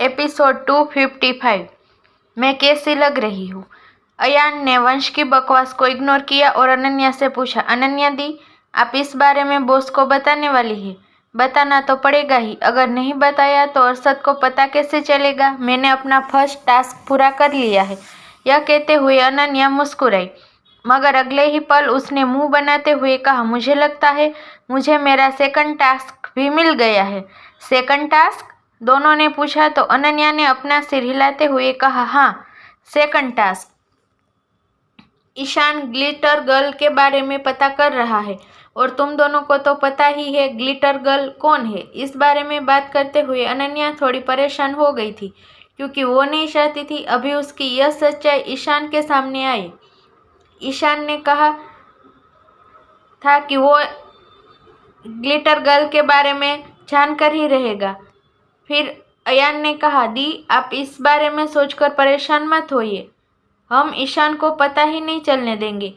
Episode 255। मैं कैसी लग रही हूँ। अयान ने वंश की बकवास को इग्नोर किया और अनन्या से पूछा, अनन्या दी, आप इस बारे में बॉस को बताने वाली है? बताना तो पड़ेगा ही, अगर नहीं बताया तो अरशद को पता कैसे चलेगा? मैंने अपना फर्स्ट टास्क पूरा कर लिया है। यह कहते हुए अनन्या मुस्कुराई, मगर अगले ही पल उसने मुंह बनाते हुए कहा, मुझे लगता है मुझे मेरा सेकंड टास्क भी मिल गया है। Second task? दोनों ने पूछा तो अनन्या ने अपना सिर हिलाते हुए कहा, हाँ, second task. Ishaan glitter girl के बारे में पता कर रहा है और तुम दोनों को तो पता ही है ग्लिटर गर्ल कौन है। इस बारे में बात करते हुए अनन्या थोड़ी परेशान हो गई थी, क्योंकि वो नहीं चाहती थी अभी उसकी यह सच्चाई ईशान के सामने आए। ईशान ने कहा था कि वो ग्लिटर गर्ल के बारे में जानकर ही रहेगा। फिर अयान ने कहा, दी, आप इस बारे में सोचकर परेशान मत होइए, हम ईशान को पता ही नहीं चलने देंगे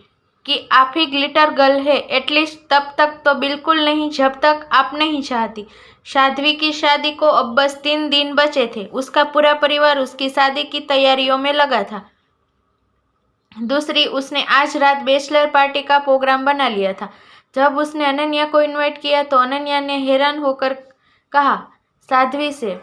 कि आप ही ग्लिटर गर्ल है। एटलीस्ट तब तक तो बिल्कुल नहीं जब तक आप नहीं चाहती। साध्वी की शादी को अब बस 3 दिन बचे थे। उसका पूरा परिवार उसकी शादी की तैयारियों में लगा था। दूसरी, उसने आज रात बैचलर पार्टी का प्रोग्राम बना लिया था। जब उसने अनन्या को इनवाइट किया तो अनन्या ने हैरान होकर कहा साध्वी से,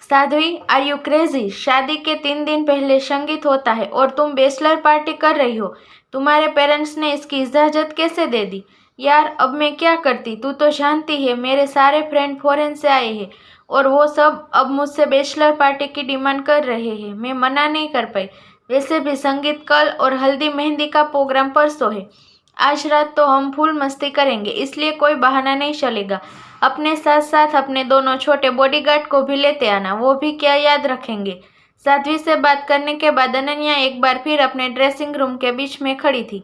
साध्वी, आर यू क्रेजी? शादी के 3 दिन पहले संगीत होता है और तुम बैचलर पार्टी कर रही हो। तुम्हारे पेरेंट्स ने इसकी इजाज़त कैसे दे दी? यार, अब मैं क्या करती? तू तो जानती है मेरे सारे फ्रेंड फॉरेन से आए हैं और वो सब अब मुझसे बैचलर पार्टी की डिमांड कर रहे हैं। मैं मना नहीं कर पाई। वैसे भी संगीत कल और हल्दी मेहंदी का प्रोग्राम परसों है। आज रात तो हम फुल मस्ती करेंगे, इसलिए कोई बहाना नहीं चलेगा। अपने साथ साथ अपने दोनों छोटे बॉडीगार्ड को भी लेते आना, वो भी क्या याद रखेंगे। साध्वी से बात करने के बाद अनन्या एक बार फिर अपने ड्रेसिंग रूम के बीच में खड़ी थी,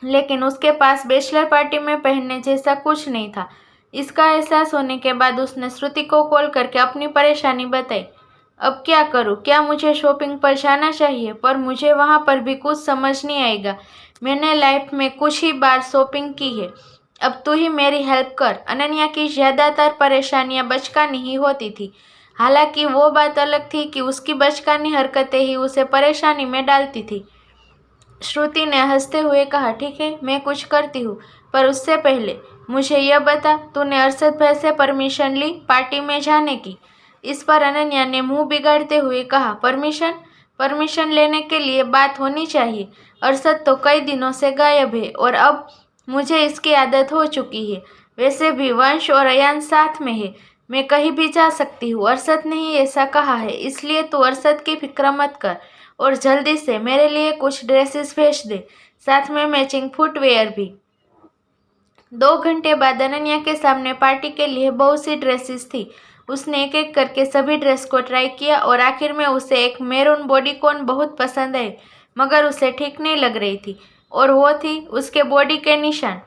लेकिन उसके पास बैचलर पार्टी में पहनने जैसा कुछ नहीं था। इसका एहसास होने के बाद उसने श्रुति को कॉल करके अपनी परेशानी बताई। अब क्या करूं? क्या मुझे शॉपिंग पर जाना चाहिए? पर मुझे वहां पर भी कुछ समझ नहीं आएगा। मैंने लाइफ में कुछ ही बार शॉपिंग की है। अब तू ही मेरी हेल्प कर। अनन्या की ज़्यादातर परेशानियां बचकानी ही होती थी। हालांकि वो बात अलग थी कि उसकी बचकानी हरकतें ही उसे परेशानी में डालती थी। श्रुति ने हंसते हुए कहा, ठीक है, मैं कुछ करती हूँ, पर उससे पहले मुझे यह बता, तूने अरशद भाई से परमिशन ली पार्टी में जाने की? इस पर अनन्या ने मुंह बिगाड़ते हुए कहा, परमिशन? परमिशन लेने के लिए बात होनी चाहिए। अरशद तो कई दिनों से गायब है और अब मुझे इसकी आदत हो चुकी है। वैसे भी वंश और अयान साथ में है, मैं कहीं भी जा सकती हूँ। अरशद ने ही ऐसा कहा है, इसलिए तू अरशद की फिक्र मत कर और जल्दी से मेरे लिए कुछ ड्रेसेस भेज दे, साथ में मैचिंग फुटवेयर भी। 2 घंटे बाद अनन्या के सामने पार्टी के लिए बहुत सी ड्रेसेस थी। उसने एक एक करके सभी ड्रेस को ट्राई किया और आखिर में उसे एक मैरून बॉडीकॉन बहुत पसंद आई, मगर उसे ठीक नहीं लग रही थी और वो थी उसके बॉडी के निशान।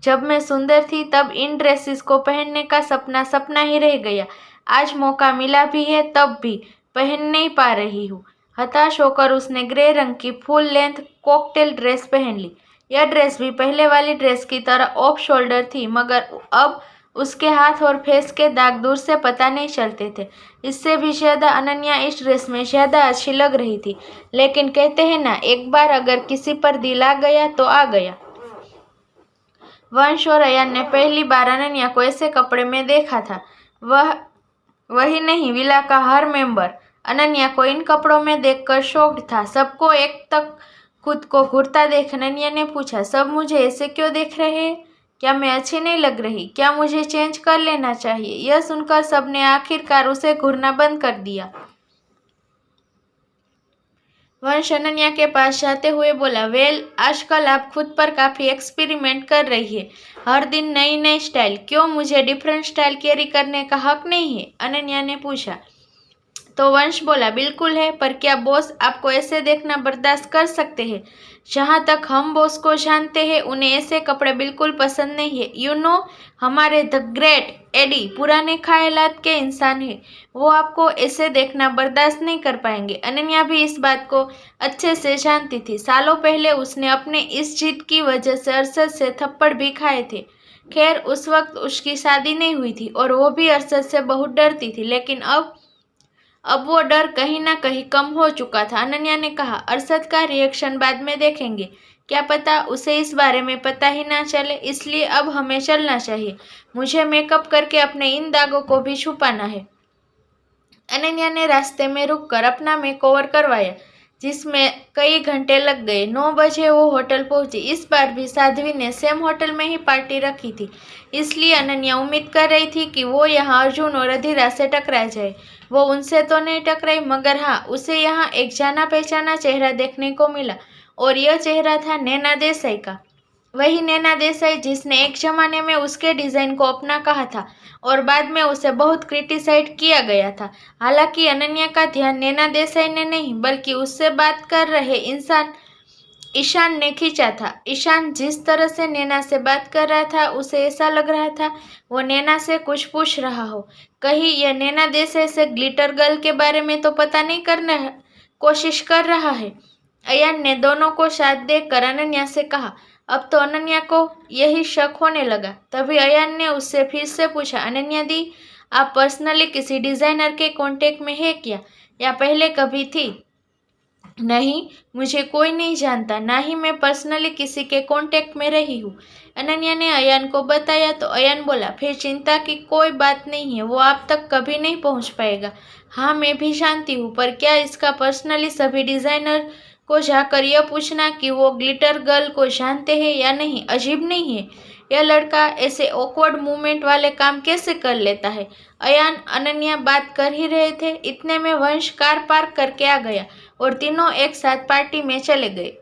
जब मैं सुंदर थी तब इन ड्रेसेस को पहनने का सपना सपना ही रह गया। आज मौका मिला भी है तब भी पहन नहीं पा रही हूँ। हताश होकर उसने ग्रे रंग की फुल लेंथ कॉकटेल ड्रेस पहन ली। यह ड्रेस भी पहले वाली ड्रेस की तरह ऑफ शोल्डर थी, मगर अब उसके हाथ और फेस के दाग दूर से पता नहीं चलते थे। इससे भी ज़्यादा अनन्या इस ड्रेस में ज़्यादा अच्छी लग रही थी। लेकिन कहते हैं ना, एक बार अगर किसी पर दिल आ गया तो आ गया। वंश और अयान ने पहली बार अनन्या को ऐसे कपड़े में देखा था। वही नहीं, विला का हर मेंबर अनन्या को इन कपड़ों में देखकर शॉक्ड था। सबको एक तक खुद को घूरता देख अनन्या ने पूछा, सब मुझे ऐसे क्यों देख रहे हैं? क्या मैं अच्छी नहीं लग रही? क्या मुझे चेंज कर लेना चाहिए? यह सुनकर सबने आखिरकार उसे घूरना बंद कर दिया। वंश अनन्या के पास जाते हुए बोला, वेल, आजकल आप खुद पर काफ़ी एक्सपेरिमेंट कर रही है। हर दिन नई नई स्टाइल। क्यों मुझे डिफरेंट स्टाइल कैरी करने का हक नहीं है? अनन्या ने पूछा। तो वंश बोला, बिल्कुल है, पर क्या बॉस आपको ऐसे देखना बर्दाश्त कर सकते हैं? जहाँ तक हम बॉस को जानते हैं, उन्हें ऐसे कपड़े बिल्कुल पसंद नहीं है। यू नो, हमारे द ग्रेट एडी पुराने ख्यालात के इंसान हैं। वो आपको ऐसे देखना बर्दाश्त नहीं कर पाएंगे। अनन्या भी इस बात को अच्छे से जानती थी। सालों पहले उसने अपने इस जिद की वजह से अरशद से थप्पड़ भी खाए थे। खैर, उस वक्त उसकी शादी नहीं हुई थी और वो भी अरशद से बहुत डरती थी, लेकिन अब अब वो डर कहीं ना कहीं कम हो चुका था। अनन्या ने कहा, अरशद का रिएक्शन बाद में देखेंगे, क्या पता उसे इस बारे में पता ही ना चले, इसलिए अब हमें चलना चाहिए। मुझे मेकअप करके अपने इन दागों को भी छुपाना है। अनन्या ने रास्ते में रुककर अपना मेकओवर करवाया, जिसमें कई घंटे लग गए। 9 बजे वो होटल पहुंची। इस बार भी साध्वी ने सेम होटल में ही पार्टी रखी थी, इसलिए अनन्या उम्मीद कर रही थी कि वो यहाँ अर्जुन और अधीरा से टकरा जाए। वो उनसे तो नहीं टकराई, मगर हाँ, उसे यहाँ एक जाना पहचाना चेहरा देखने को मिला, और यह चेहरा था नैना देसाई का। वही नैना देसाई जिसने एक जमाने में उसके डिजाइन को अपना कहा था और बाद में उसे बहुत क्रिटिसाइड किया गया था। हालांकि अनन्या का ध्यान नैना देसाई ने नहीं, बल्कि उससे बात कर रहे इंसान ईशान ने खींचा था। ईशान जिस तरह से नैना से बात कर रहा था, उसे ऐसा लग रहा था वो नैना से कुछ पूछ रहा हो। कहीं यह नैना देसाई से ग्लिटर गर्ल के बारे में तो पता नहीं करना कोशिश कर रहा है। अयान ने दोनों को साथ देखकर अनन्या से कहा। अब तो अनन्या को यही शक होने लगा। तभी अयान ने उससे फिर से पूछा, अनन्या दी, आप पर्सनली किसी डिजाइनर के कांटेक्ट में है क्या, या पहले कभी थी? नहीं, मुझे कोई नहीं जानता, ना ही मैं पर्सनली किसी के कांटेक्ट में रही हूँ। अनन्या ने अयान को बताया तो अयान बोला, फिर चिंता की कोई बात नहीं है, वो आप तक कभी नहीं पहुँच पाएगा। हाँ, मैं भी जानती हूँ, पर क्या इसका पर्सनली सभी डिजाइनर को जाकर यह पूछना कि वो ग्लिटर गर्ल को जानते हैं या नहीं, अजीब नहीं है? यह लड़का ऐसे ऑकवर्ड मूवमेंट वाले काम कैसे कर लेता है? अयान अनन्या बात कर ही रहे थे, इतने में वंश कार पार्क करके आ गया और तीनों एक साथ पार्टी में चले गए।